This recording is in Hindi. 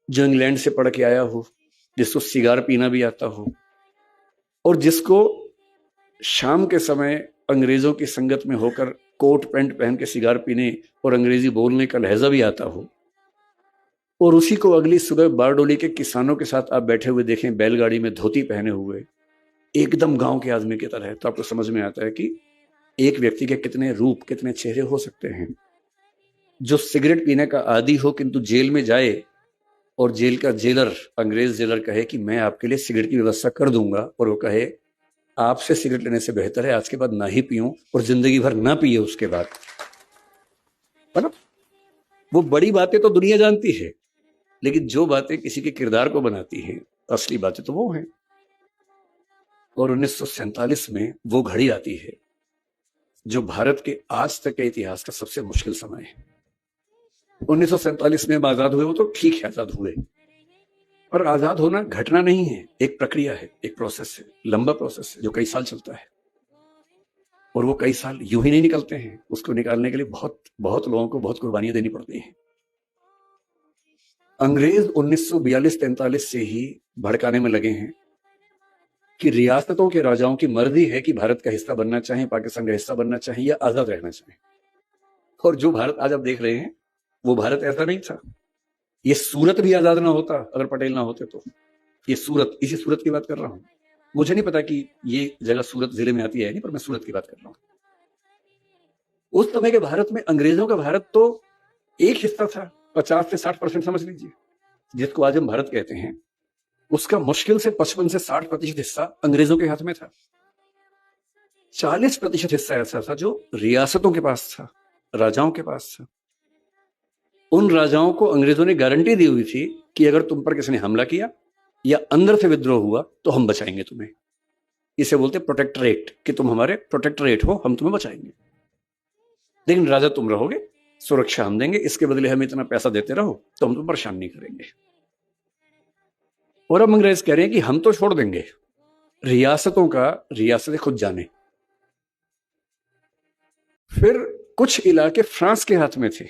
जो इंग्लैंड से पढ़ के आया हो, जिसको सिगार पीना भी आता हो, और जिसको शाम के समय अंग्रेजों की संगत में होकर कोट पैंट पहन के सिगार पीने और अंग्रेजी बोलने का लहजा भी आता हो, और उसी को अगली सुबह बारडोली के किसानों के साथ आप बैठे हुए देखें, बैलगाड़ी में धोती पहने हुए, एकदम गांव के आदमी की तरह, तो आपको समझ में आता है कि एक व्यक्ति के कितने रूप, कितने चेहरे हो सकते हैं। जो सिगरेट पीने का आदी हो किंतु जेल में जाए और जेल का जेलर, अंग्रेज जेलर कहे कि मैं आपके लिए सिगरेट की व्यवस्था कर दूंगा, और वो कहे आपसे सिगरेट लेने से बेहतर है आज के बाद ना ही पीऊं और जिंदगी भर ना पिए उसके बाद। मतलब वो बड़ी बातें तो दुनिया जानती है, लेकिन जो बातें किसी के किरदार को बनाती हैं, असली बातें तो वो हैं। और 1947 में वो घड़ी आती है जो भारत के आज तक के इतिहास का सबसे मुश्किल समय है। 1947 में हम आजाद हुए, वो तो ठीक है आजाद हुए, पर आजाद होना घटना नहीं है, एक प्रक्रिया है, एक प्रोसेस है, लंबा प्रोसेस है जो कई साल चलता है। और वो कई साल यूं ही नहीं निकलते हैं, उसको निकालने के लिए बहुत बहुत लोगों को बहुत कुर्बानियां देनी पड़ती हैं। अंग्रेज 1942-43 से ही भड़काने में लगे हैं कि रियासतों के राजाओं की मर्जी है कि भारत का हिस्सा बनना चाहे, पाकिस्तान का हिस्सा बनना चाहे या आजाद रहना चाहे। और जो भारत आज आप देख रहे हैं वो भारत ऐसा नहीं था। ये सूरत भी आजाद ना होता अगर पटेल ना होते तो। ये सूरत, इसी सूरत की बात कर रहा हूं। मुझे नहीं पता कि ये जगह सूरत जिले में आती है नहीं, पर मैं सूरत की बात कर रहा हूं। उस समय के भारत में अंग्रेजों का भारत तो एक हिस्सा था, 50 से 60% समझ लीजिए, जिसको आज हम भारत कहते हैं। उसका मुश्किल से 55 से 60% हिस्सा अंग्रेजों के हाथ में था। 40% हिस्सा ऐसा था जो रियासतों के पास था, राजाओं के पास था। उन राजाओं को अंग्रेजों ने गारंटी दी हुई थी कि अगर तुम पर किसी ने हमला किया या अंदर से विद्रोह हुआ तो हम बचाएंगे तुम्हें। इसे बोलते प्रोटेक्टरेट, कि तुम हमारे प्रोटेक्टरेट हो, हम तुम्हें बचाएंगे, लेकिन राजा तुम रहोगे, सुरक्षा हम देंगे, इसके बदले हमें इतना पैसा देते रहो तो हम तुम परेशान नहीं करेंगे। और अब अंग्रेज कह रहे हैं कि हम तो छोड़ देंगे, रियासतों का रियासतें खुद जाने। फिर कुछ इलाके फ्रांस के हाथ में थे,